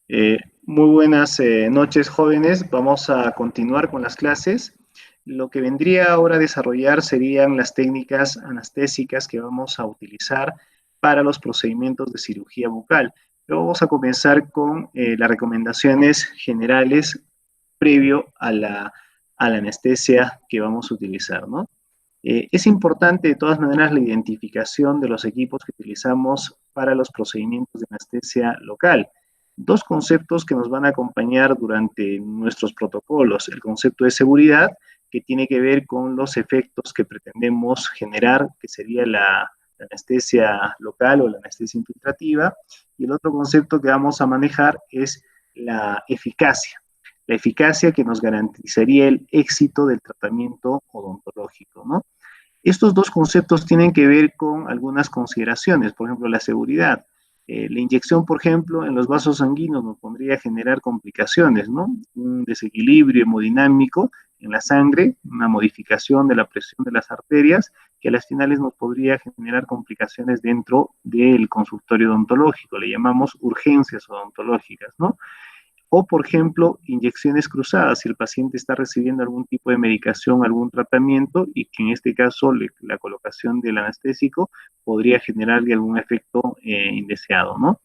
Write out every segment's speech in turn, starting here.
Muy buenas noches, jóvenes. Vamos a continuar con las clases. Lo que vendría ahora a desarrollar serían las técnicas anestésicas que vamos a utilizar para los procedimientos de cirugía bucal. Pero vamos a comenzar con las recomendaciones generales previo a la anestesia que vamos a utilizar, ¿no? Es importante de todas maneras la identificación de los equipos que utilizamos para los procedimientos de anestesia local. Dos conceptos que nos van a acompañar durante nuestros protocolos. El concepto de seguridad, que tiene que ver con los efectos que pretendemos generar, que sería la anestesia local o la anestesia infiltrativa. Y el otro concepto que vamos a manejar es la eficacia. La eficacia que nos garantizaría el éxito del tratamiento odontológico, ¿no? Estos dos conceptos tienen que ver con algunas consideraciones, por ejemplo, la seguridad. La inyección, por ejemplo, en los vasos sanguíneos nos podría generar complicaciones, ¿no? Un desequilibrio hemodinámico en la sangre, una modificación de la presión de las arterias, que a las finales nos podría generar complicaciones dentro del consultorio odontológico, le llamamos urgencias odontológicas, ¿no? O, por ejemplo, inyecciones cruzadas, si el paciente está recibiendo algún tipo de medicación, algún tratamiento, y que en este caso la colocación del anestésico podría generarle algún efecto indeseado, ¿no?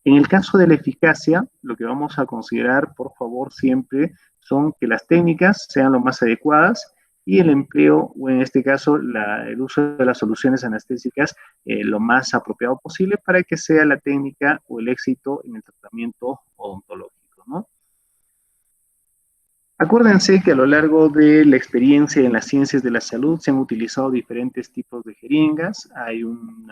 En el caso de la eficacia, lo que vamos a considerar, por favor, siempre son que las técnicas sean lo más adecuadas y el empleo, o en este caso, el uso de las soluciones anestésicas lo más apropiado posible para que sea la técnica o el éxito en el tratamiento odontológico, ¿no? Acuérdense que a lo largo de la experiencia en las ciencias de la salud se han utilizado diferentes tipos de jeringas. Hay un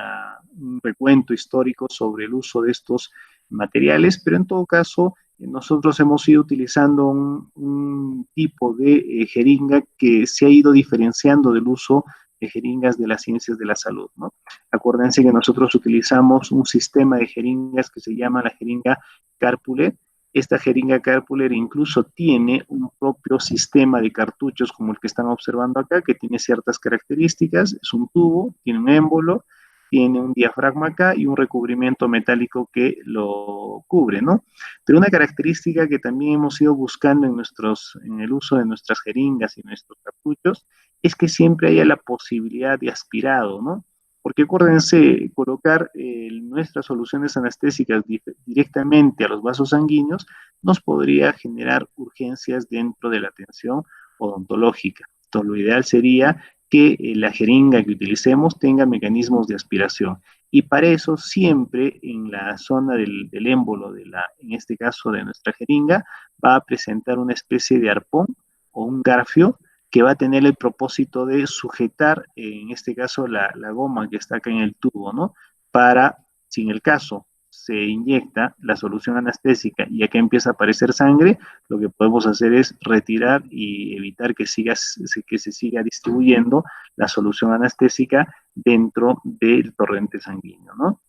recuento histórico sobre el uso de estos materiales, pero en todo caso nosotros hemos ido utilizando un tipo de jeringa que se ha ido diferenciando del uso de jeringas de las ciencias de la salud, ¿no? Acuérdense que nosotros utilizamos un sistema de jeringas que se llama la jeringa Carpulet. Esta jeringa Carpuler incluso tiene un propio sistema de cartuchos como el que están observando acá, que tiene ciertas características. Es un tubo, tiene un émbolo, tiene un diafragma acá y un recubrimiento metálico que lo cubre, ¿no? Pero una característica que también hemos ido buscando en el uso de nuestras jeringas y nuestros cartuchos es que siempre haya la posibilidad de aspirado, ¿no? Porque acuérdense, colocar nuestras soluciones anestésicas directamente a los vasos sanguíneos nos podría generar urgencias dentro de la atención odontológica. Entonces, lo ideal sería que la jeringa que utilicemos tenga mecanismos de aspiración. Y para eso siempre en la zona del émbolo, en este caso de nuestra jeringa, va a presentar una especie de arpón o un garfio que va a tener el propósito de sujetar, en este caso, la goma que está acá en el tubo, ¿no? Para, si en el caso se inyecta la solución anestésica y acá empieza a aparecer sangre, lo que podemos hacer es retirar y evitar que se siga distribuyendo la solución anestésica dentro del torrente sanguíneo, ¿no?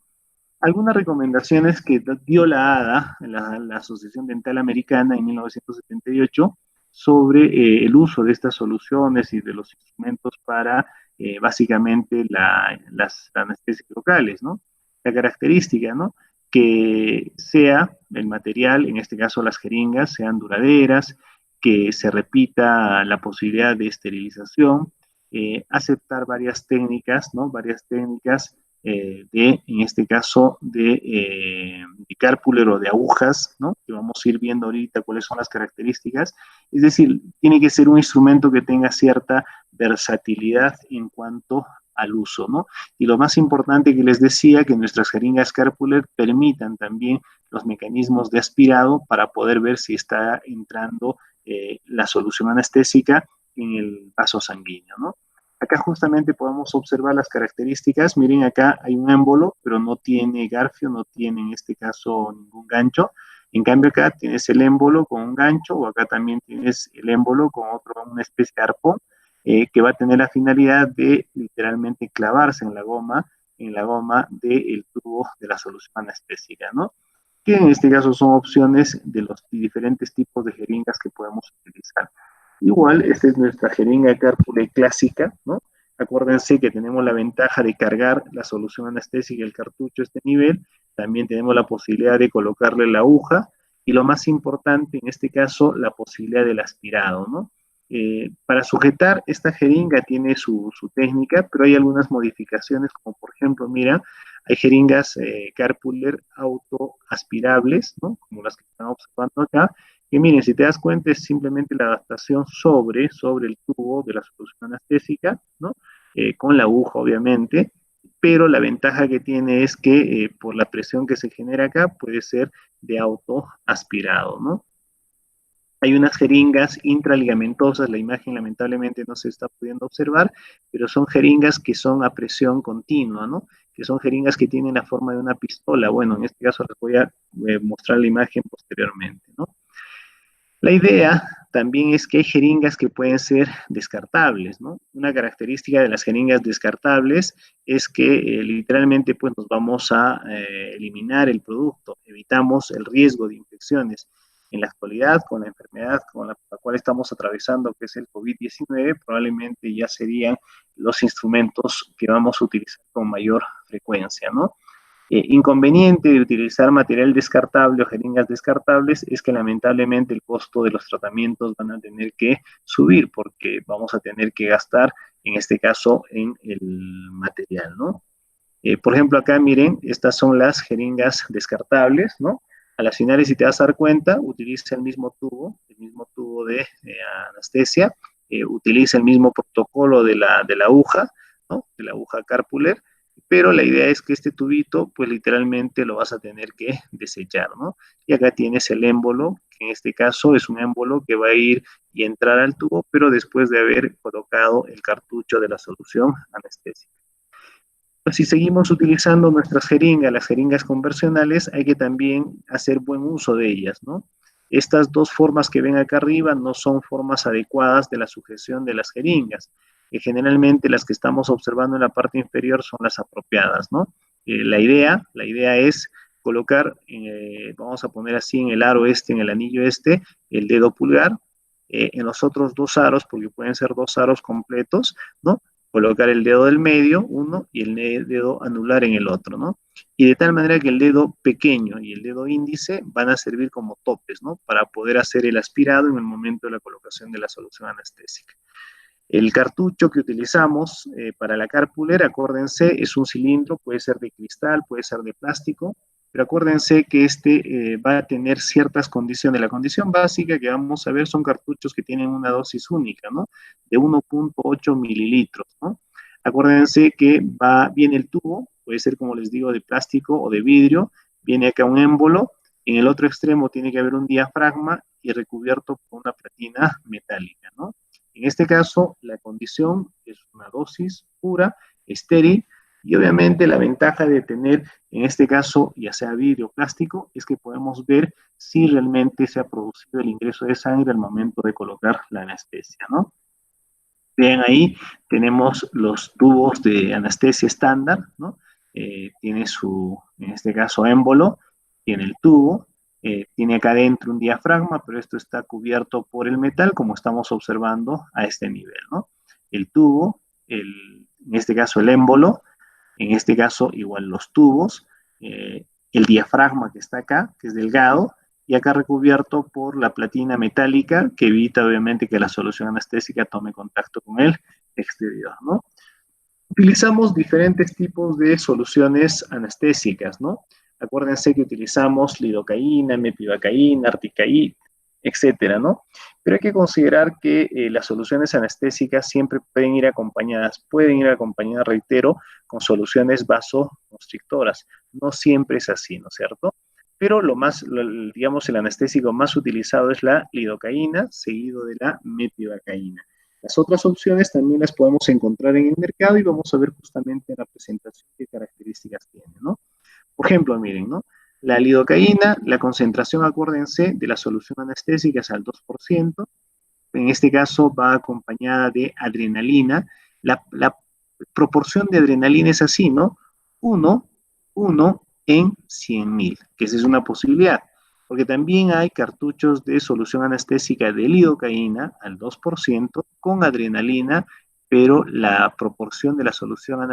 Algunas recomendaciones que dio la ADA, la Asociación Dental Americana, en 1978, sobre el uso de estas soluciones y de los instrumentos para básicamente las anestesias locales, ¿no? La característica, ¿no? Que sea el material, en este caso las jeringas, sean duraderas, que se repita la posibilidad de esterilización, aceptar varias técnicas, ¿no? Varias técnicas en este caso, de cárpuler o de agujas, ¿no? Que vamos a ir viendo ahorita cuáles son las características. Es decir, tiene que ser un instrumento que tenga cierta versatilidad en cuanto al uso, ¿no? Y lo más importante que les decía, que nuestras jeringas Carpuler permitan también los mecanismos de aspirado para poder ver si está entrando la solución anestésica en el vaso sanguíneo, ¿no? Acá justamente podemos observar las características. Miren, acá hay un émbolo, pero no tiene garfio, no tiene en este caso ningún gancho. En cambio acá tienes el émbolo con un gancho, o acá también tienes el émbolo con una especie de arpón, que va a tener la finalidad de literalmente clavarse en la goma del tubo de la solución anestésica, ¿no? Que en este caso son opciones de los diferentes tipos de jeringas que podemos utilizar. Igual, esta es nuestra jeringa Carpule clásica, ¿no? Acuérdense que tenemos la ventaja de cargar la solución anestésica y el cartucho a este nivel. También tenemos la posibilidad de colocarle la aguja y lo más importante en este caso, la posibilidad del aspirado, ¿no? Para sujetar esta jeringa tiene su técnica, pero hay algunas modificaciones, como por ejemplo, mira, hay jeringas Carpuller autoaspirables, ¿no? Como las que estamos observando acá, que miren, si te das cuenta es simplemente la adaptación sobre el tubo de la solución anestésica, ¿no? Con la aguja, obviamente, pero la ventaja que tiene es que por la presión que se genera acá puede ser de autoaspirado, ¿no? Hay unas jeringas intraligamentosas, la imagen lamentablemente no se está pudiendo observar, pero son jeringas que son a presión continua, ¿no? Que son jeringas que tienen la forma de una pistola. Bueno, en este caso les voy a mostrar la imagen posteriormente, ¿no? La idea también es que hay jeringas que pueden ser descartables, ¿no? Una característica de las jeringas descartables es que literalmente pues nos vamos a eliminar el producto, evitamos el riesgo de infecciones. En la actualidad, con la enfermedad con la cual estamos atravesando, que es el COVID-19, probablemente ya serían los instrumentos que vamos a utilizar con mayor frecuencia, ¿no? Inconveniente de utilizar material descartable o jeringas descartables es que lamentablemente el costo de los tratamientos van a tener que subir porque vamos a tener que gastar, en este caso, en el material, ¿no? Por ejemplo, acá miren, estas son las jeringas descartables, ¿no? A las finales, si te vas a dar cuenta, utiliza el mismo tubo de anestesia, utiliza el mismo protocolo de la aguja, ¿no? De la aguja Carpuller, pero la idea es que este tubito, pues literalmente lo vas a tener que desechar, ¿no? Y acá tienes el émbolo, que en este caso es un émbolo que va a ir y entrar al tubo, pero después de haber colocado el cartucho de la solución anestésica. Pues si seguimos utilizando nuestras jeringas, las jeringas convencionales, hay que también hacer buen uso de ellas, ¿no? Estas dos formas que ven acá arriba no son formas adecuadas de la sujeción de las jeringas. Generalmente las que estamos observando en la parte inferior son las apropiadas, ¿no? La idea es colocar, vamos a poner así en el aro este, en el anillo este, el dedo pulgar, en los otros dos aros, porque pueden ser dos aros completos, ¿no? Colocar el dedo del medio, uno, y el dedo anular en el otro, ¿no? Y de tal manera que el dedo pequeño y el dedo índice van a servir como topes, ¿no? Para poder hacer el aspirado en el momento de la colocación de la solución anestésica. El cartucho que utilizamos para la Carpuller, acuérdense, es un cilindro, puede ser de cristal, puede ser de plástico, pero acuérdense que este va a tener ciertas condiciones. La condición básica que vamos a ver son cartuchos que tienen una dosis única, ¿no? De 1.8 mililitros, ¿no? Acuérdense que viene el tubo, puede ser, como les digo, de plástico o de vidrio, viene acá un émbolo, en el otro extremo tiene que haber un diafragma y recubierto con una platina metálica, ¿no? En este caso, la condición es una dosis pura, estéril, y obviamente la ventaja de tener, en este caso, ya sea vidrio o plástico, es que podemos ver si realmente se ha producido el ingreso de sangre al momento de colocar la anestesia, ¿no? Vean ahí, tenemos los tubos de anestesia estándar, ¿no? Tiene su, en este caso, émbolo, tiene el tubo, tiene acá adentro un diafragma, pero esto está cubierto por el metal, como estamos observando a este nivel, ¿no? El tubo, en este caso el émbolo, en este caso igual los tubos, el diafragma que está acá, que es delgado, y acá recubierto por la platina metálica que evita obviamente que la solución anestésica tome contacto con el exterior, ¿no? Utilizamos diferentes tipos de soluciones anestésicas, ¿no? Acuérdense que utilizamos lidocaína, mepivacaína, articaína, etcétera, ¿no? Pero hay que considerar que las soluciones anestésicas siempre pueden ir acompañadas, reitero, con soluciones vasoconstrictoras. No siempre es así, ¿no es cierto? Pero digamos, el anestésico más utilizado es la lidocaína, seguido de la mepivacaína. Las otras opciones también las podemos encontrar en el mercado y vamos a ver justamente en la presentación qué características tiene, ¿no? Por ejemplo, miren, ¿no? La lidocaína, la concentración, acuérdense, de la solución anestésica es al 2%. En este caso va acompañada de adrenalina. La proporción de adrenalina es así, ¿no? 1 en 100.000, que esa es una posibilidad. Porque también hay cartuchos de solución anestésica de lidocaína al 2% con adrenalina, pero la proporción de la solución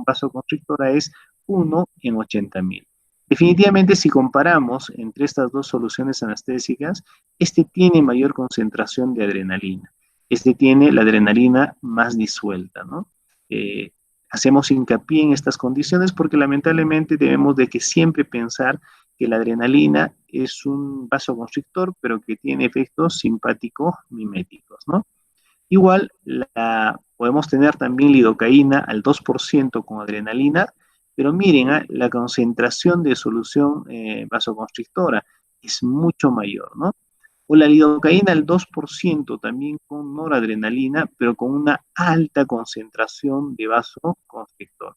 vasoconstrictora es 1 en 80.000. Definitivamente, si comparamos entre estas dos soluciones anestésicas, este tiene mayor concentración de adrenalina. Este tiene la adrenalina más disuelta, ¿no? Eh, Hacemos hincapié en estas condiciones porque lamentablemente debemos de que siempre pensar que la adrenalina es un vasoconstrictor, pero que tiene efectos simpáticos miméticos, ¿no? Igual, podemos tener también lidocaína al 2% con adrenalina, pero miren, la concentración de solución vasoconstrictora es mucho mayor, ¿no? O la lidocaína al 2% también con noradrenalina, pero con una alta concentración de vasoconstrictor.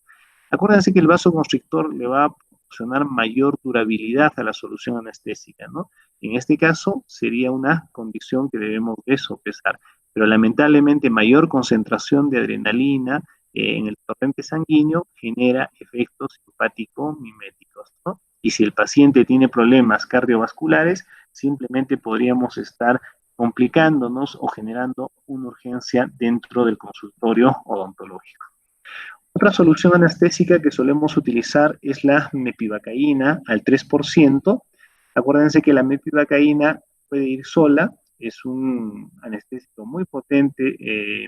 Acuérdense que el vasoconstrictor le va a proporcionar mayor durabilidad a la solución anestésica, ¿no? En este caso sería una condición que debemos de sopesar, pero lamentablemente mayor concentración de adrenalina en el torrente sanguíneo genera efectos simpático-miméticos, ¿no? Y si el paciente tiene problemas cardiovasculares, simplemente podríamos estar complicándonos o generando una urgencia dentro del consultorio odontológico. Otra solución anestésica que solemos utilizar es la mepivacaína al 3%. Acuérdense que la mepivacaína puede ir sola, es un anestésico muy potente,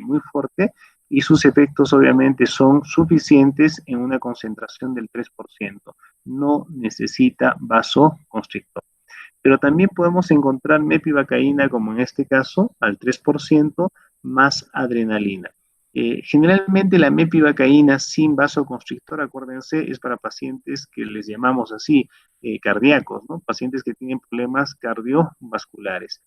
muy fuerte, y sus efectos obviamente son suficientes en una concentración del 3%. No necesita vasoconstrictor. Pero también podemos encontrar mepivacaína, como en este caso, al 3% más adrenalina. Generalmente la mepivacaína sin vasoconstrictor, acuérdense, es para pacientes que les llamamos así, cardíacos, ¿no? Pacientes que tienen problemas cardiovasculares.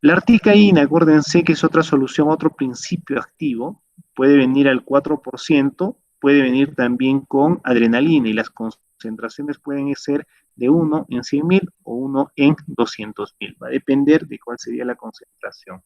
La articaína, acuérdense que es otra solución, otro principio activo, puede venir al 4%, puede venir también con adrenalina y las concentraciones pueden ser de 1 en 100.000 o 1 en 200.000. Va a depender de cuál sería la concentración.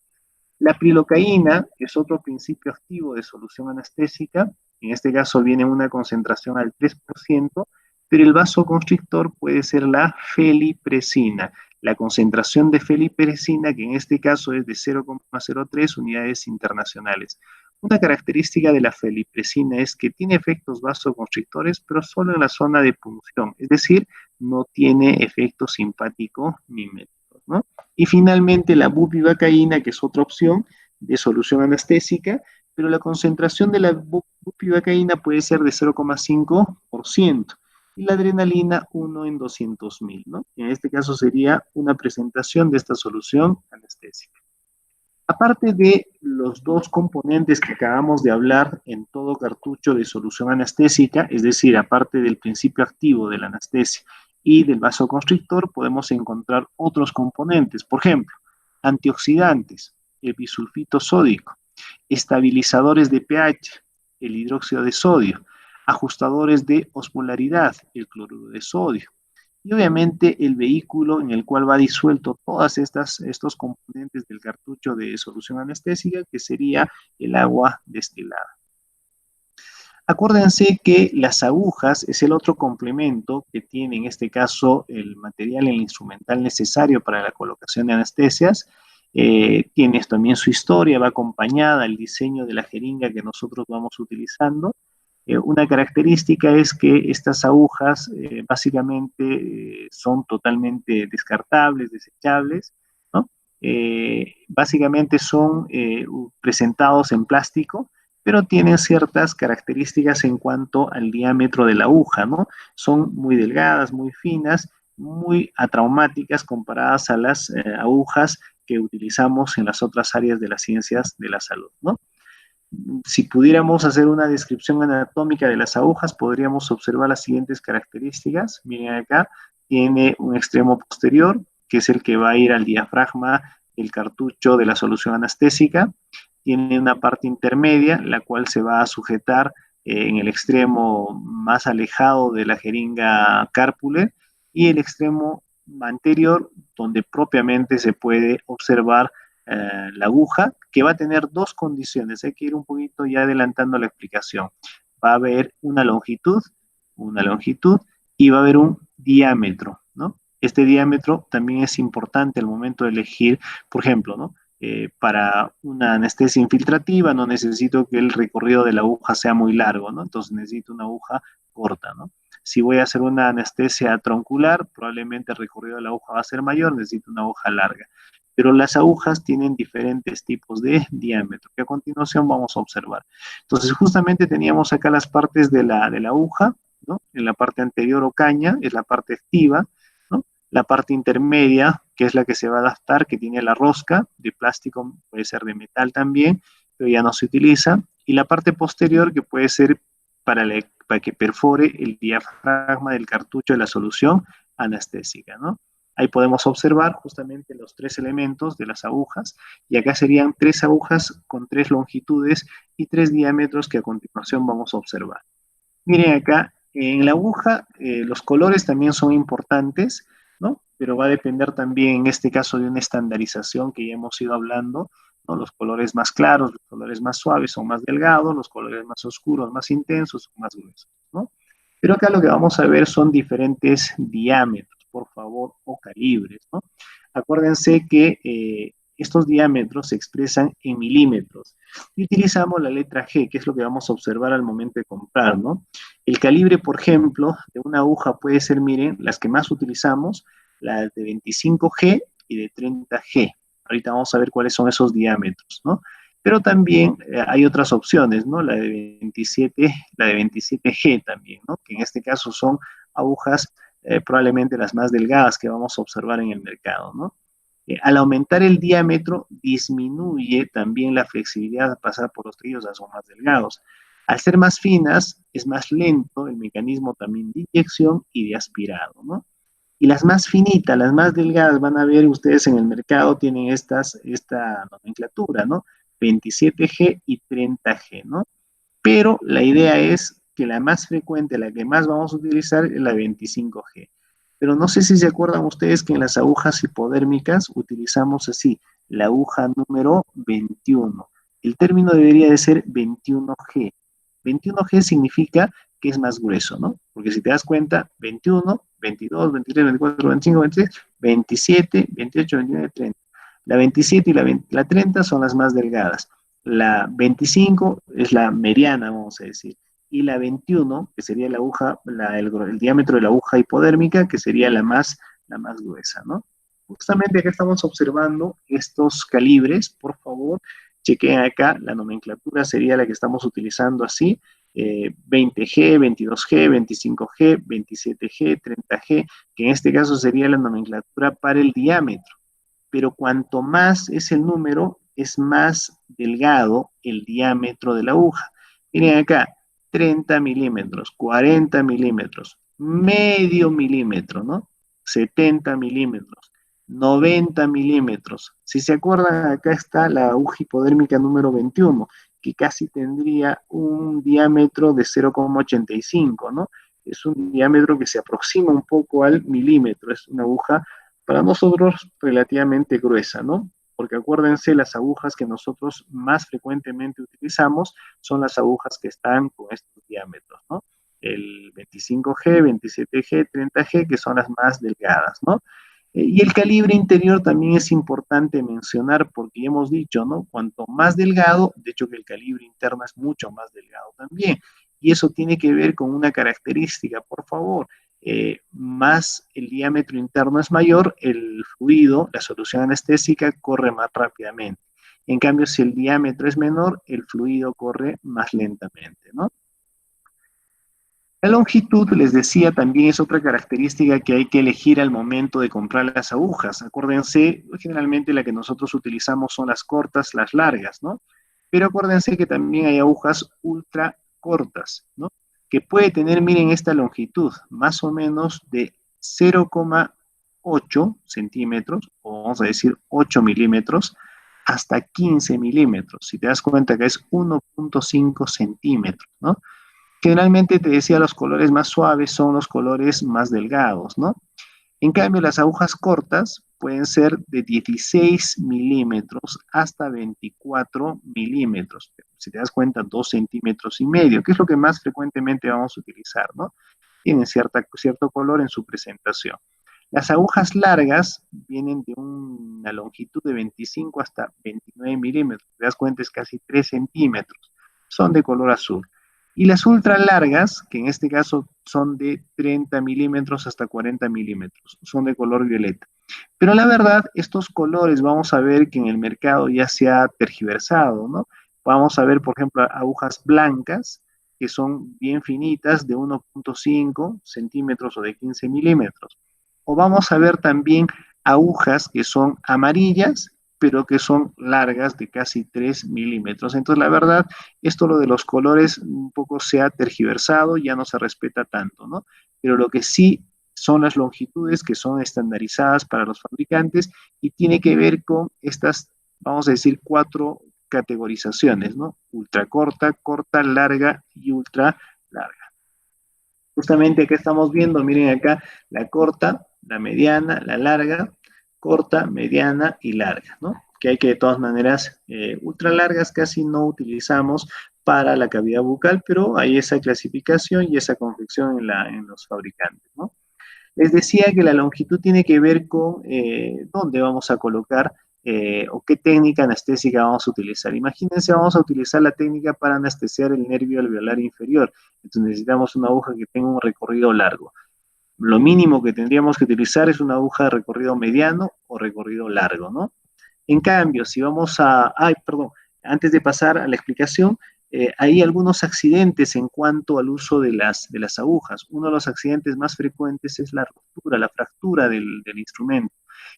La prilocaína es otro principio activo de solución anestésica. En este caso viene una concentración al 3%, pero el vasoconstrictor puede ser la felipresina. La concentración de felipresina, que en este caso es de 0,03 unidades internacionales. Una característica de la felipresina es que tiene efectos vasoconstrictores, pero solo en la zona de punción, es decir, no tiene efectos simpáticos miméticos, ¿no? Y finalmente la bupivacaína, que es otra opción de solución anestésica, pero la concentración de la bupivacaína puede ser de 0,5% y la adrenalina 1 en 200.000, ¿no? En este caso sería una presentación de esta solución anestésica. Aparte de los dos componentes que acabamos de hablar en todo cartucho de solución anestésica, es decir, aparte del principio activo de la anestesia y del vasoconstrictor, podemos encontrar otros componentes, por ejemplo, antioxidantes, el bisulfito sódico, estabilizadores de pH, el hidróxido de sodio, ajustadores de osmolaridad, el cloruro de sodio, y obviamente el vehículo en el cual va disuelto todas estos componentes del cartucho de solución anestésica, que sería el agua destilada. Acuérdense que las agujas es el otro complemento que tiene en este caso el material, el instrumental necesario para la colocación de anestesias. Tiene también su historia, va acompañada al diseño de la jeringa que nosotros vamos utilizando. Una característica es que estas agujas básicamente son totalmente descartables, desechables, ¿no? Básicamente son presentados en plástico, pero tienen ciertas características en cuanto al diámetro de la aguja, ¿no? Son muy delgadas, muy finas, muy atraumáticas comparadas a las agujas que utilizamos en las otras áreas de las ciencias de la salud, ¿no? Si pudiéramos hacer una descripción anatómica de las agujas, podríamos observar las siguientes características. Miren acá, tiene un extremo posterior, que es el que va a ir al diafragma del cartucho de la solución anestésica. Tiene una parte intermedia, la cual se va a sujetar en el extremo más alejado de la jeringa cárpule, y el extremo anterior, donde propiamente se puede observar la aguja, que va a tener dos condiciones. Hay que ir un poquito ya adelantando la explicación. Va a haber una longitud, y va a haber un diámetro, ¿no? Este diámetro también es importante al momento de elegir, por ejemplo, ¿no? Para una anestesia infiltrativa no necesito que el recorrido de la aguja sea muy largo, ¿no? Entonces necesito una aguja corta, ¿no? Si voy a hacer una anestesia troncular, probablemente el recorrido de la aguja va a ser mayor, necesito una aguja larga. Pero las agujas tienen diferentes tipos de diámetro, que a continuación vamos a observar. Entonces, justamente teníamos acá las partes de la aguja, ¿no? En la parte anterior o caña es la parte activa, ¿no? La parte intermedia, que es la que se va a adaptar, que tiene la rosca de plástico, puede ser de metal también, pero ya no se utiliza. Y la parte posterior, que puede ser para que perfore el diafragma del cartucho de la solución anestésica, ¿no? Ahí podemos observar justamente los tres elementos de las agujas, y acá serían tres agujas con tres longitudes y tres diámetros que a continuación vamos a observar. Miren acá, en la aguja los colores también son importantes, ¿no? Pero va a depender también en este caso de una estandarización que ya hemos ido hablando, ¿no? Los colores más claros, los colores más suaves son más delgados, los colores más oscuros, más intensos, son más gruesos, ¿no? Pero acá lo que vamos a ver son diferentes diámetros, por favor, o calibres, ¿no? Acuérdense que estos diámetros se expresan en milímetros y utilizamos la letra G, que es lo que vamos a observar al momento de comprar, ¿no? El calibre, por ejemplo, de una aguja puede ser, miren, las que más utilizamos, las de 25G y de 30G. Ahorita vamos a ver cuáles son esos diámetros, ¿no? Pero también hay otras opciones, ¿no? La de 27G también, ¿no? Que en este caso son agujas probablemente las más delgadas que vamos a observar en el mercado, ¿no? Al aumentar el diámetro, disminuye también la flexibilidad de pasar por los trillos, a son más delgados. Al ser más finas, es más lento el mecanismo también de inyección y de aspirado, ¿no? Y las más finitas, las más delgadas, van a ver ustedes en el mercado, tienen esta nomenclatura, ¿no? 27G y 30G, ¿no? Pero la idea es que la más frecuente, la que más vamos a utilizar, es la 25G. Pero no sé si se acuerdan ustedes que en las agujas hipodérmicas utilizamos así, la aguja número 21. El término debería de ser 21G. 21G significa que es más grueso, ¿no? Porque si te das cuenta, 21, 22, 23, 24, 25, 26, 27, 28, 29, 30. La 27 y la 30 son las más delgadas. La 25 es la mediana, vamos a decir. Y la 21, que sería la aguja, el diámetro de la aguja hipodérmica, que sería la más gruesa, ¿no? Justamente acá estamos observando estos calibres, por favor, chequen acá, la nomenclatura sería la que estamos utilizando así, 20G, 22G, 25G, 27G, 30G, que en este caso sería la nomenclatura para el diámetro. Pero cuanto más es el número, es más delgado el diámetro de la aguja. Miren acá, 30 milímetros, 40 milímetros, medio milímetro, ¿no? 70 milímetros, 90 milímetros. Si se acuerdan, acá está la aguja hipodérmica número 21, que casi tendría un diámetro de 0,85, ¿no? Es un diámetro que se aproxima un poco al milímetro, es una aguja para nosotros relativamente gruesa, ¿no? Porque acuérdense, las agujas que nosotros más frecuentemente utilizamos son las agujas que están con estos diámetros, ¿no? El 25G, 27G, 30G, que son las más delgadas, ¿no? Y el calibre interior también es importante mencionar porque ya hemos dicho, ¿no? Cuanto más delgado, de hecho que el calibre interno es mucho más delgado también. Y eso tiene que ver con una característica, por favor. Más el diámetro interno es mayor, el fluido, la solución anestésica, corre más rápidamente. En cambio, si el diámetro es menor, el fluido corre más lentamente, ¿no? La longitud, les decía, también es otra característica que hay que elegir al momento de comprar las agujas. Acuérdense, generalmente la que nosotros utilizamos son las cortas, las largas, ¿no? Pero acuérdense que también hay agujas ultra cortas, ¿no? Que puede tener, miren, esta longitud, más o menos de 0,8 centímetros, o vamos a decir 8 milímetros, hasta 15 milímetros. Si te das cuenta que es 1,5 centímetros, ¿no? Generalmente te decía, los colores más suaves son los colores más delgados, ¿no? En cambio, las agujas cortas pueden ser de 16 milímetros hasta 24 milímetros. Si te das cuenta, 2 centímetros y medio, que es lo que más frecuentemente vamos a utilizar, ¿no? Tienen cierto color en su presentación. Las agujas largas vienen de una longitud de 25 hasta 29 milímetros. Te das cuenta, es casi 3 centímetros. Son de color azul. Y las ultra largas, que en este caso son de 30 milímetros hasta 40 milímetros, son de color violeta. Pero la verdad, estos colores vamos a ver que en el mercado ya se ha tergiversado, ¿no? Vamos a ver, por ejemplo, agujas blancas, que son bien finitas, de 1,5 centímetros o de 15 milímetros. O vamos a ver también agujas que son amarillas, pero que son largas de casi 3 milímetros. Entonces, la verdad, esto lo de los colores un poco se ha tergiversado, ya no se respeta tanto, ¿no? Pero lo que sí son las longitudes que son estandarizadas para los fabricantes y tiene que ver con estas, vamos a decir, 4 categorizaciones, ¿no? Ultra corta, corta, larga y ultra larga. Justamente acá estamos viendo, miren acá, la corta, la mediana, la larga, corta, mediana y larga, ¿no? Que hay que de todas maneras, ultra largas casi no utilizamos para la cavidad bucal, pero hay esa clasificación y esa confección en los fabricantes, ¿no? Les decía que la longitud tiene que ver con dónde vamos a colocar o qué técnica anestésica vamos a utilizar. Imagínense, vamos a utilizar la técnica para anestesiar el nervio alveolar inferior. Entonces necesitamos una aguja que tenga un recorrido largo. Lo mínimo que tendríamos que utilizar es una aguja de recorrido mediano o recorrido largo, ¿no? En cambio, si vamos a, ay, perdón, antes de pasar a la explicación, hay algunos accidentes en cuanto al uso de las agujas. Uno de los accidentes más frecuentes es la ruptura, la fractura del instrumento.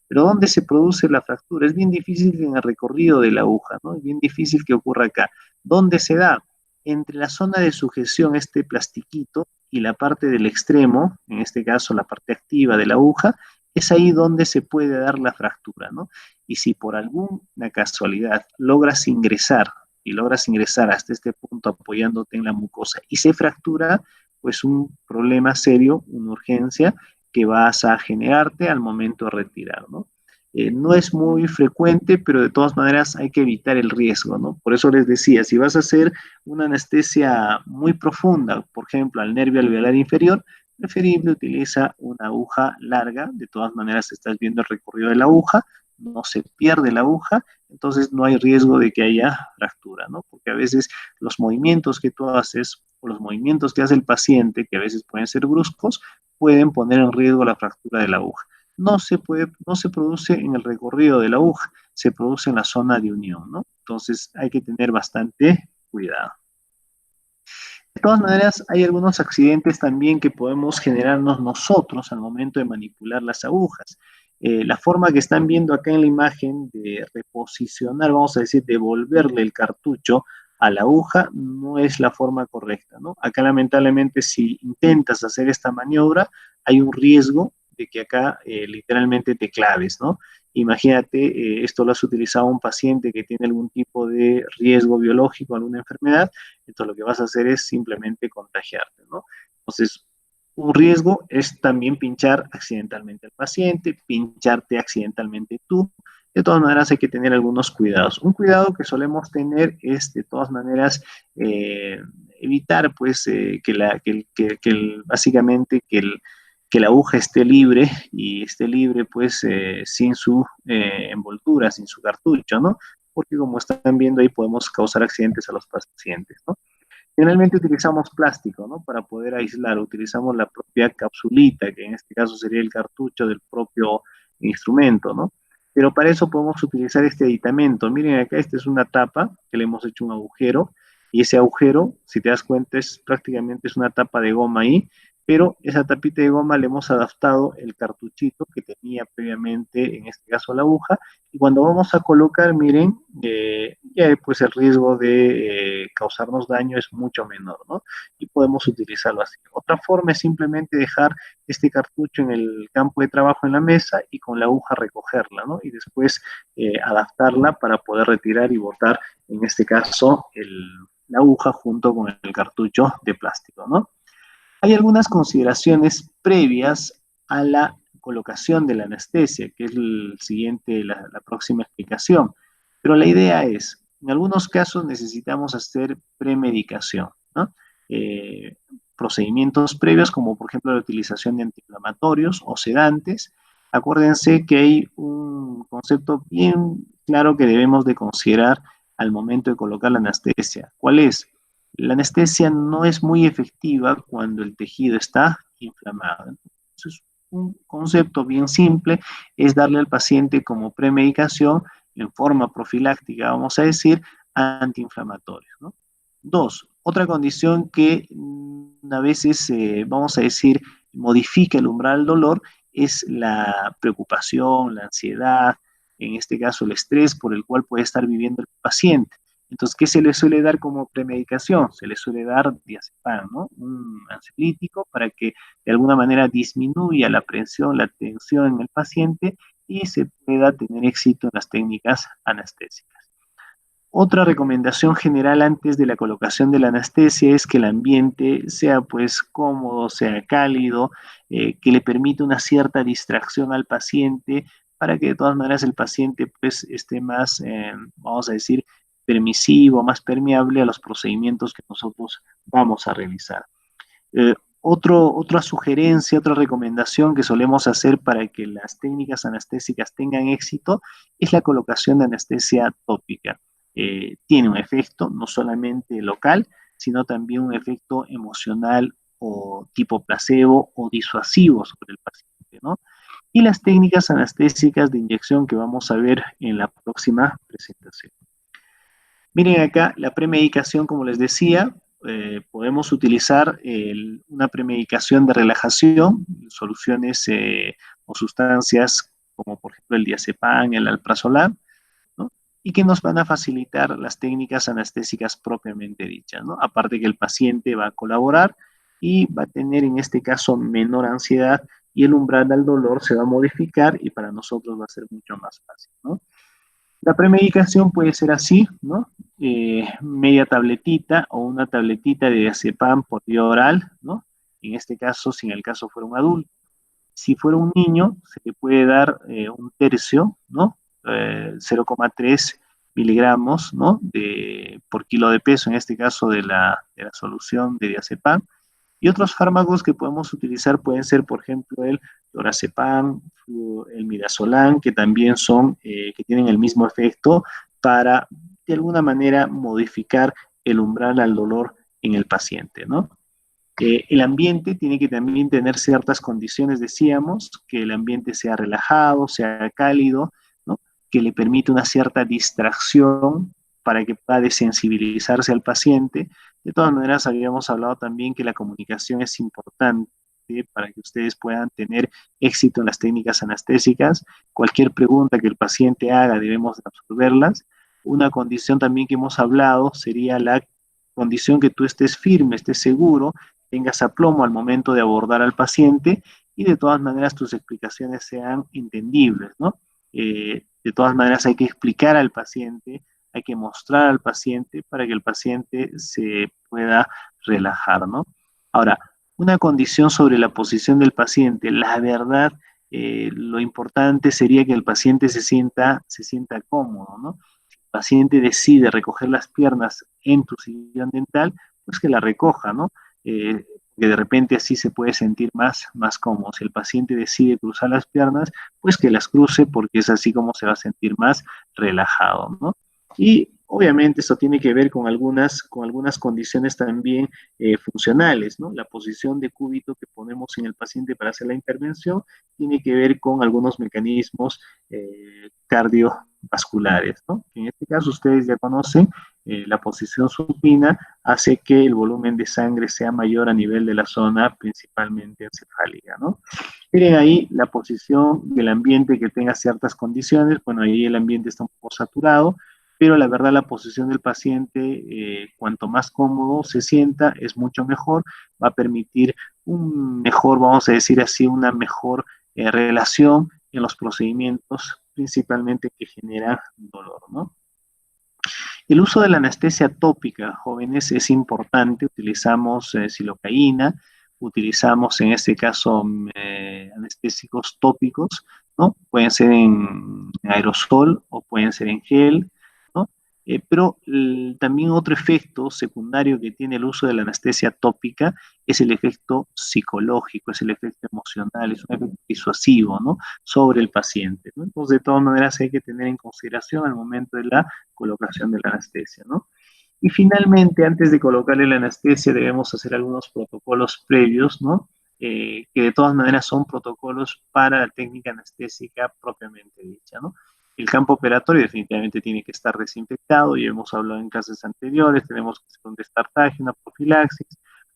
Pero ¿dónde se produce la fractura? Es bien difícil en el recorrido de la aguja, ¿no? Es bien difícil que ocurra acá. ¿Dónde se da? Entre la zona de sujeción, este plastiquito, y la parte del extremo, en este caso la parte activa de la aguja, es ahí donde se puede dar la fractura, ¿no? Y si por alguna casualidad logras ingresar y logras ingresar hasta este punto apoyándote en la mucosa y se fractura, pues un problema serio, una urgencia que vas a generarte al momento de retirar, ¿no? No es muy frecuente, pero de todas maneras hay que evitar el riesgo, ¿no? Por eso les decía, si vas a hacer una anestesia muy profunda, por ejemplo, al nervio alveolar inferior, preferible utiliza una aguja larga, de todas maneras estás viendo el recorrido de la aguja, no se pierde la aguja, entonces no hay riesgo de que haya fractura, ¿no? Porque a veces los movimientos que tú haces o los movimientos que hace el paciente, que a veces pueden ser bruscos, pueden poner en riesgo la fractura de la aguja. No se produce en el recorrido de la aguja, se produce en la zona de unión, ¿no? Entonces hay que tener bastante cuidado. De todas maneras, hay algunos accidentes también que podemos generarnos nosotros al momento de manipular las agujas. La forma que están viendo acá en la imagen de reposicionar, vamos a decir, devolverle el cartucho a la aguja, no es la forma correcta, ¿no? Acá lamentablemente si intentas hacer esta maniobra, hay un riesgo de que acá literalmente te claves, ¿no? Imagínate, esto lo has utilizado a un paciente que tiene algún tipo de riesgo biológico, alguna enfermedad, entonces lo que vas a hacer es simplemente contagiarte, ¿no? Entonces, un riesgo es también pinchar accidentalmente al paciente, pincharte accidentalmente tú. De todas maneras hay que tener algunos cuidados. Un cuidado que solemos tener es de todas maneras evitar pues básicamente que la aguja esté libre y esté libre pues sin su envoltura, sin su cartucho, ¿no? Porque como están viendo ahí podemos causar accidentes a los pacientes, ¿no? Generalmente utilizamos plástico, ¿no? Para poder aislar, utilizamos la propia capsulita, que en este caso sería el cartucho del propio instrumento, ¿no? Pero para eso podemos utilizar este aditamento. Miren acá, esta es una tapa que le hemos hecho un agujero, y ese agujero, si te das cuenta, es prácticamente es una tapa de goma ahí, pero esa tapita de goma le hemos adaptado el cartuchito que tenía previamente, en este caso la aguja, y cuando vamos a colocar, miren, ya pues el riesgo de causarnos daño es mucho menor, ¿no? Y podemos utilizarlo así. Otra forma es simplemente dejar este cartucho en el campo de trabajo en la mesa y con la aguja recogerla, ¿no? Y después adaptarla para poder retirar y botar, en este caso, la aguja junto con el cartucho de plástico, ¿no? Hay algunas consideraciones previas a la colocación de la anestesia, que es la próxima explicación. Pero la idea es, en algunos casos necesitamos hacer premedicación, ¿no? Eh, Procedimientos previos, como por ejemplo la utilización de antiinflamatorios o sedantes. Acuérdense que hay un concepto bien claro que debemos de considerar al momento de colocar la anestesia. ¿Cuál es? La anestesia no es muy efectiva cuando el tejido está inflamado. Entonces, un concepto bien simple es darle al paciente como premedicación en forma profiláctica, vamos a decir, antiinflamatorios, ¿no? Dos, otra condición que a veces, vamos a decir, modifica el umbral del dolor es la preocupación, la ansiedad, en este caso el estrés por el cual puede estar viviendo el paciente. Entonces, ¿qué se le suele dar como premedicación? Se le suele dar diazepam, ¿no? Un ansiolítico para que de alguna manera disminuya la presión, la tensión en el paciente y se pueda tener éxito en las técnicas anestésicas. Otra recomendación general antes de la colocación de la anestesia es que el ambiente sea pues cómodo, sea cálido, que le permita una cierta distracción al paciente para que de todas maneras el paciente pues esté más, vamos a decir, permisivo, más permeable a los procedimientos que nosotros vamos a realizar. Otra sugerencia, otra recomendación que solemos hacer para que las técnicas anestésicas tengan éxito es la colocación de anestesia tópica. Tiene un efecto no solamente local, sino también un efecto emocional o tipo placebo o disuasivo sobre el paciente, ¿no? Y las técnicas anestésicas de inyección que vamos a ver en la próxima presentación. Miren acá, la premedicación, como les decía, podemos utilizar una premedicación de relajación, soluciones o sustancias como por ejemplo el diazepam, el alprazolam, ¿no? Y que nos van a facilitar las técnicas anestésicas propiamente dichas, ¿no? Aparte que el paciente va a colaborar y va a tener en este caso menor ansiedad y el umbral del dolor se va a modificar y para nosotros va a ser mucho más fácil, ¿no? La premedicación puede ser así, ¿no? Media tabletita o una tabletita de diazepam por vía oral, ¿no? En este caso, si en el caso fuera un adulto. Si fuera un niño, se le puede dar un tercio, ¿no? 0,3 miligramos, ¿no? Por kilo de peso, en este caso de la solución de diazepam. Y otros fármacos que podemos utilizar pueden ser, por ejemplo, el lorazepam, el midazolam, que también son, que tienen el mismo efecto para, de alguna manera, modificar el umbral al dolor en el paciente, ¿no? El ambiente tiene que también tener ciertas condiciones, decíamos, que el ambiente sea relajado, sea cálido, ¿no? Que le permite una cierta distracción para que pueda desensibilizarse al paciente. De todas maneras, habíamos hablado también que la comunicación es importante para que ustedes puedan tener éxito en las técnicas anestésicas. Cualquier pregunta que el paciente haga debemos absorberlas. Una condición también que hemos hablado sería la condición que tú estés firme, estés seguro, tengas aplomo al momento de abordar al paciente y de todas maneras tus explicaciones sean entendibles, ¿no? De todas maneras hay que explicar al paciente, hay que mostrar al paciente para que el paciente se pueda relajar, ¿no? Ahora, una condición sobre la posición del paciente, la verdad, lo importante sería que el paciente se sienta cómodo, ¿no? Si el paciente decide recoger las piernas en tu sillón dental, pues que la recoja, ¿no? Que de repente así se puede sentir más cómodo. Si el paciente decide cruzar las piernas, pues que las cruce porque es así como se va a sentir más relajado, ¿no? Y obviamente esto tiene que ver con algunas condiciones también funcionales, ¿no? La posición de cúbito que ponemos en el paciente para hacer la intervención tiene que ver con algunos mecanismos cardiovasculares, ¿no? En este caso ustedes ya conocen, la posición supina hace que el volumen de sangre sea mayor a nivel de la zona principalmente encefálica, ¿no? Miren ahí la posición del ambiente que tenga ciertas condiciones, bueno, ahí el ambiente está un poco saturado, pero la verdad la posición del paciente, cuanto más cómodo se sienta, es mucho mejor, va a permitir un mejor, vamos a decir así, una mejor relación en los procedimientos, principalmente que generan dolor, ¿no? El uso de la anestesia tópica, jóvenes, es importante. Utilizamos silocaína, utilizamos en este caso anestésicos tópicos, ¿no? Pueden ser en aerosol o pueden ser en gel, ¿no? Pero también otro efecto secundario que tiene el uso de la anestesia tópica es el efecto psicológico, es el efecto emocional, es un efecto disuasivo, ¿no? Sobre el paciente, ¿no? Entonces, de todas maneras, hay que tener en consideración al momento de la colocación de la anestesia, ¿no? Y finalmente, antes de colocarle la anestesia, debemos hacer algunos protocolos previos, ¿no? Que de todas maneras son protocolos para la técnica anestésica propiamente dicha, ¿no? El campo operatorio definitivamente tiene que estar desinfectado, ya hemos hablado en clases anteriores, tenemos que hacer un destartaje, una profilaxis,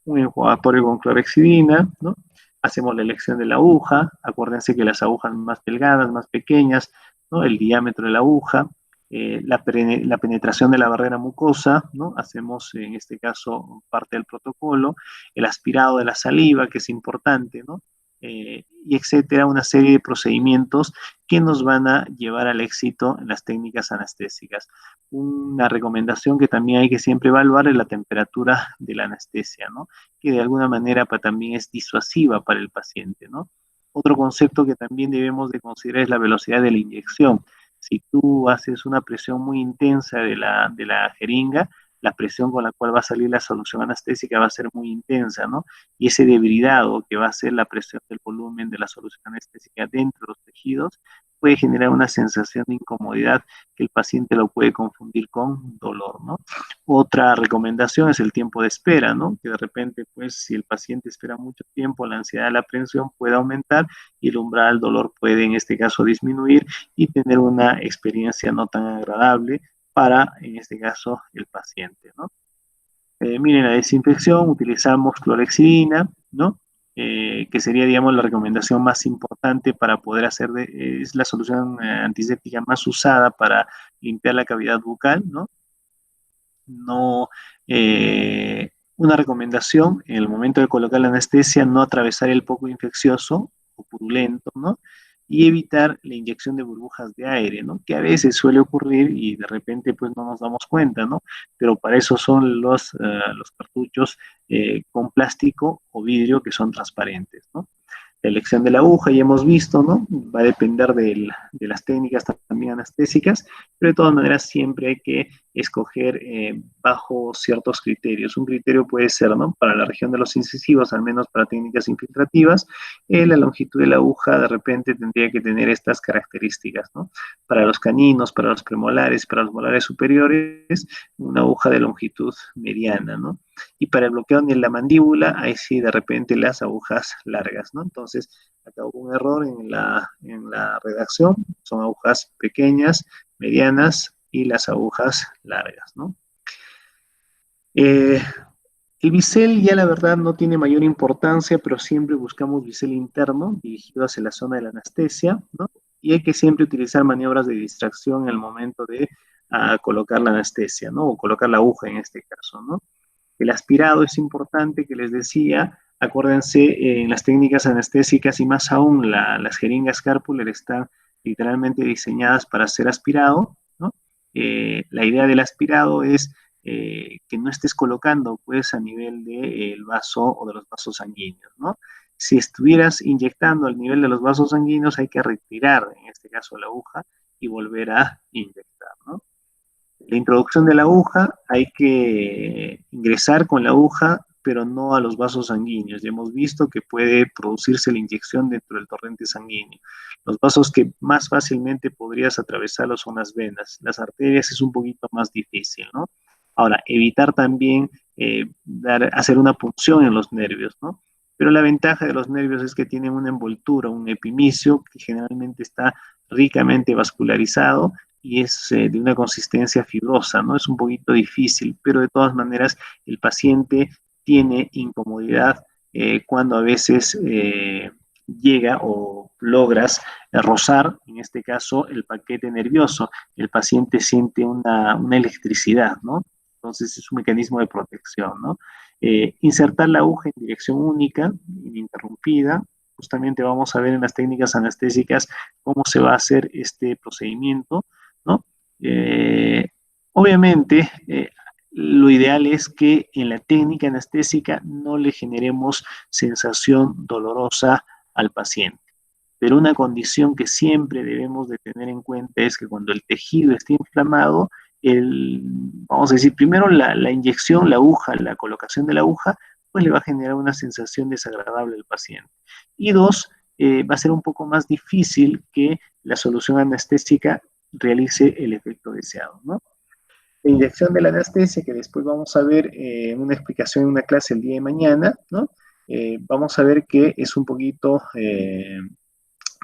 un enjuagatorio con clorexidina, ¿no? Hacemos la elección de la aguja, acuérdense que las agujas más delgadas, más pequeñas, ¿no? El diámetro de la aguja, la penetración de la barrera mucosa, ¿no? Hacemos en este caso parte del protocolo, el aspirado de la saliva, que es importante, ¿no? Y etcétera, una serie de procedimientos que nos van a llevar al éxito en las técnicas anestésicas. Una recomendación que también hay que siempre evaluar es la temperatura de la anestesia, ¿no? Que de alguna manera también es disuasiva para el paciente, ¿no? Otro concepto que también debemos de considerar es la velocidad de la inyección. Si tú haces una presión muy intensa de la jeringa, la presión con la cual va a salir la solución anestésica va a ser muy intensa, ¿no? Y ese debridado que va a ser la presión del volumen de la solución anestésica dentro de los tejidos puede generar una sensación de incomodidad que el paciente lo puede confundir con dolor, ¿no? Otra recomendación es el tiempo de espera, ¿no? Que de repente, pues, si el paciente espera mucho tiempo, la ansiedad de la aprehensión puede aumentar y el umbral del dolor puede, en este caso, disminuir y tener una experiencia no tan agradable para, en este caso, el paciente, ¿no? Miren, la desinfección, utilizamos clorexidina, ¿no? Que sería, digamos, la recomendación más importante para poder hacer, es la solución antiséptica más usada para limpiar la cavidad bucal, ¿no? No, una recomendación en el momento de colocar la anestesia, no atravesar el foco infeccioso o purulento, ¿no? Y evitar la inyección de burbujas de aire, ¿no? Que a veces suele ocurrir y de repente pues no nos damos cuenta, ¿no? Pero para eso son los cartuchos con plástico o vidrio que son transparentes, ¿no? La elección de la aguja, ya hemos visto, ¿no? Va a depender de las técnicas también anestésicas, pero de todas maneras siempre hay que escoger bajo ciertos criterios. Un criterio puede ser, ¿no? Para la región de los incisivos, al menos para técnicas infiltrativas, la longitud de la aguja de repente tendría que tener estas características, ¿no? Para los caninos, para los premolares, para los molares superiores, una aguja de longitud mediana, ¿no? Y para el bloqueo de la mandíbula, ahí sí de repente las agujas largas, ¿no? Entonces, acá hubo un error en la redacción, son agujas pequeñas, medianas y las agujas largas, ¿no? El bisel ya la verdad no tiene mayor importancia, pero siempre buscamos bisel interno dirigido hacia la zona de la anestesia, ¿no? Y hay que siempre utilizar maniobras de distracción en el momento de colocar la anestesia, ¿no? O colocar la aguja en este caso, ¿no? El aspirado es importante, que les decía, acuérdense, en las técnicas anestésicas y más aún las jeringas Carpuller están literalmente diseñadas para ser aspirado, ¿no? La idea del aspirado es que no estés colocando pues a nivel del vaso o de los vasos sanguíneos, ¿no? Si estuvieras inyectando al nivel de los vasos sanguíneos, hay que retirar, en este caso, la aguja y volver a inyectar, ¿no? La introducción de la aguja, hay que ingresar con la aguja, pero no a los vasos sanguíneos. Ya hemos visto que puede producirse la inyección dentro del torrente sanguíneo. Los vasos que más fácilmente podrías atravesarlos son las venas. Las arterias es un poquito más difícil, ¿no? Ahora, evitar también hacer una punción en los nervios, ¿no? Pero la ventaja de los nervios es que tienen una envoltura, un epimicio que generalmente está ricamente vascularizado y es de una consistencia fibrosa, ¿no? Es un poquito difícil, pero de todas maneras el paciente tiene incomodidad cuando a veces llega o logras rozar, en este caso, el paquete nervioso. El paciente siente una electricidad, ¿no? Entonces es un mecanismo de protección, ¿no? Insertar la aguja en dirección única, ininterrumpida. Justamente vamos a ver en las técnicas anestésicas cómo se va a hacer este procedimiento, ¿no? Eh, obviamente, lo ideal es que en la técnica anestésica no le generemos sensación dolorosa al paciente. Pero una condición que siempre debemos de tener en cuenta es que cuando el tejido está inflamado, vamos a decir, primero la inyección, la aguja, la colocación de la aguja, pues le va a generar una sensación desagradable al paciente. Y dos, va a ser un poco más difícil que la solución anestésica realice el efecto deseado, ¿no? La inyección de la anestesia, que después vamos a ver en una explicación en una clase el día de mañana, ¿no? Vamos a ver que es un poquito,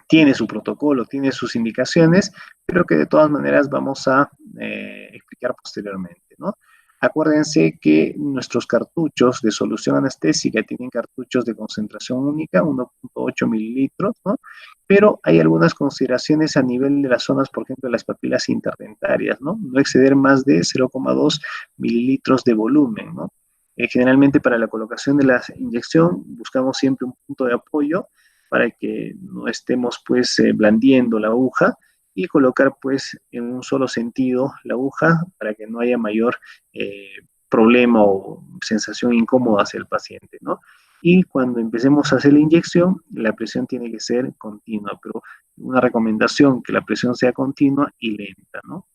tiene su protocolo, tiene sus indicaciones, pero que de todas maneras vamos a explicar posteriormente, ¿no? Acuérdense que nuestros cartuchos de solución anestésica tienen cartuchos de concentración única, 1.8 mililitros, ¿no? Pero hay algunas consideraciones a nivel de las zonas, por ejemplo, de las papilas interdentarias, ¿no? No exceder más de 0,2 mililitros de volumen, ¿no? Generalmente para la colocación de la inyección buscamos siempre un punto de apoyo para que no estemos pues blandiendo la aguja y colocar pues en un solo sentido la aguja para que no haya mayor eh, problema o sensación incómoda hacia el paciente, ¿no? Y cuando empecemos a hacer la inyección, la presión tiene que ser continua, pero una recomendación que la presión sea continua y lenta, ¿no?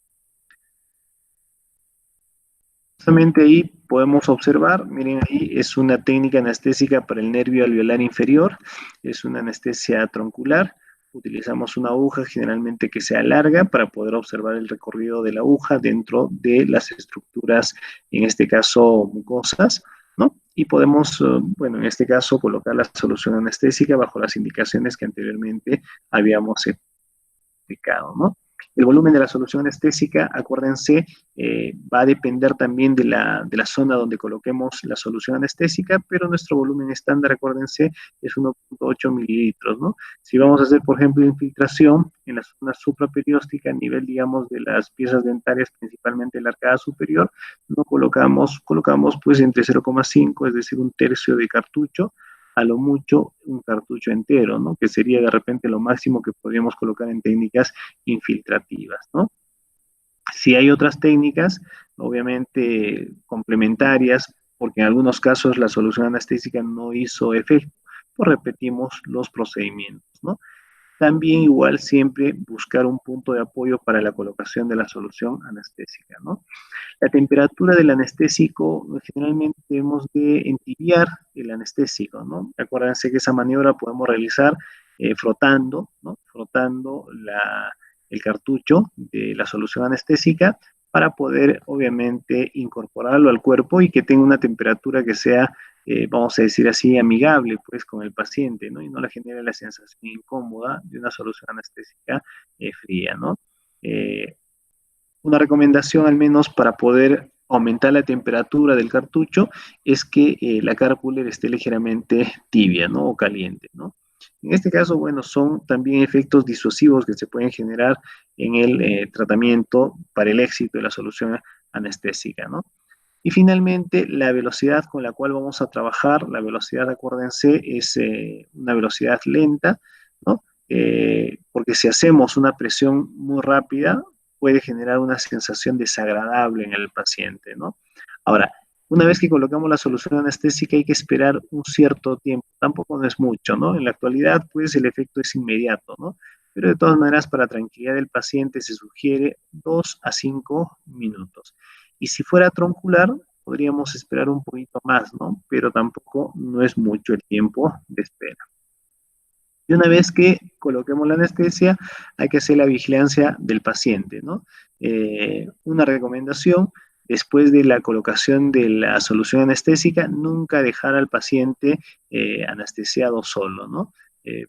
Justamente ahí podemos observar, miren ahí, es una técnica anestésica para el nervio alveolar inferior, es una anestesia troncular. Utilizamos una aguja generalmente que sea larga para poder observar el recorrido de la aguja dentro de las estructuras, en este caso mucosas, ¿no? Y podemos, bueno, en este caso colocar la solución anestésica bajo las indicaciones que anteriormente habíamos explicado, ¿no? El volumen de la solución anestésica, acuérdense, va a depender también de la zona donde coloquemos la solución anestésica, pero nuestro volumen estándar, acuérdense, es 1.8 mililitros, ¿no? Si vamos a hacer, por ejemplo, infiltración en la zona supraperióstica a nivel, digamos, de las piezas dentarias, principalmente la arcada superior, no colocamos pues entre 0,5, es decir, un tercio de cartucho, a lo mucho un cartucho entero, ¿no? Que sería de repente lo máximo que podríamos colocar en técnicas infiltrativas, ¿no? Si hay otras técnicas, obviamente complementarias, porque en algunos casos la solución anestésica no hizo efecto, pues repetimos los procedimientos, ¿no? También igual siempre buscar un punto de apoyo para la colocación de la solución anestésica, ¿no? La temperatura del anestésico, generalmente debemos de entibiar el anestésico, ¿no? Acuérdense que esa maniobra podemos realizar frotando, ¿no? Frotando el cartucho de la solución anestésica para poder, obviamente, incorporarlo al cuerpo y que tenga una temperatura que sea, vamos a decir así, amigable, pues, con el paciente, ¿no? Y no le genere la sensación incómoda de una solución anestésica fría, ¿no? Una recomendación al menos para poder aumentar la temperatura del cartucho es que la cárpula esté ligeramente tibia, ¿no? O caliente, ¿no? En este caso, bueno, son también efectos disuasivos que se pueden generar en el tratamiento para el éxito de la solución anestésica, ¿no? Y finalmente, la velocidad con la cual vamos a trabajar, la velocidad, acuérdense, es una velocidad lenta, ¿no? Porque si hacemos una presión muy rápida, puede generar una sensación desagradable en el paciente, ¿no? Ahora, una vez que colocamos la solución anestésica hay que esperar un cierto tiempo, tampoco no es mucho, ¿no? En la actualidad, pues el efecto es inmediato, ¿no? Pero de todas maneras, para tranquilidad del paciente se sugiere 2 a 5 minutos. Y si fuera troncular, podríamos esperar un poquito más, ¿no? Pero tampoco no es mucho el tiempo de espera. Y una vez que coloquemos la anestesia, hay que hacer la vigilancia del paciente, ¿no? Una recomendación, después de la colocación de la solución anestésica, nunca dejar al paciente anestesiado solo, ¿no?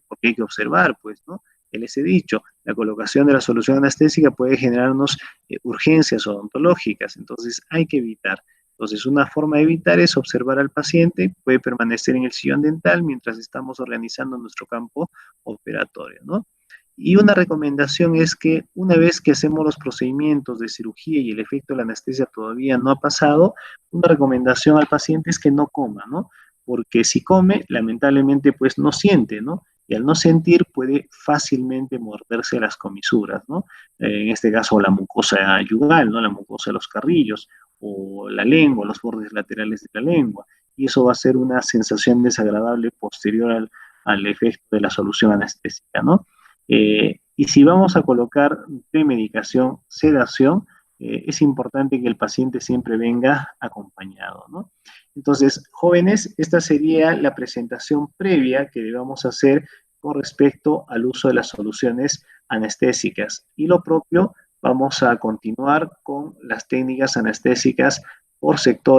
Porque hay que observar, pues, ¿no? Les he dicho, la colocación de la solución anestésica puede generarnos urgencias odontológicas, entonces hay que evitar. Entonces, una forma de evitar es observar al paciente, puede permanecer en el sillón dental mientras estamos organizando nuestro campo operatorio, ¿no? Y una recomendación es que una vez que hacemos los procedimientos de cirugía y el efecto de la anestesia todavía no ha pasado, una recomendación al paciente es que no coma, ¿no? Porque si come, lamentablemente, pues no siente, ¿no? Y al no sentir puede fácilmente morderse las comisuras, ¿no? En este caso la mucosa yugal, ¿no? La mucosa de los carrillos, o la lengua, los bordes laterales de la lengua. Y eso va a ser una sensación desagradable posterior al efecto de la solución anestésica, ¿no? Y si vamos a colocar premedicación, sedación, es importante que el paciente siempre venga acompañado, ¿no? Entonces, jóvenes, esta sería la presentación previa que debamos hacer con respecto al uso de las soluciones anestésicas. Y lo propio vamos a continuar con las técnicas anestésicas por sectores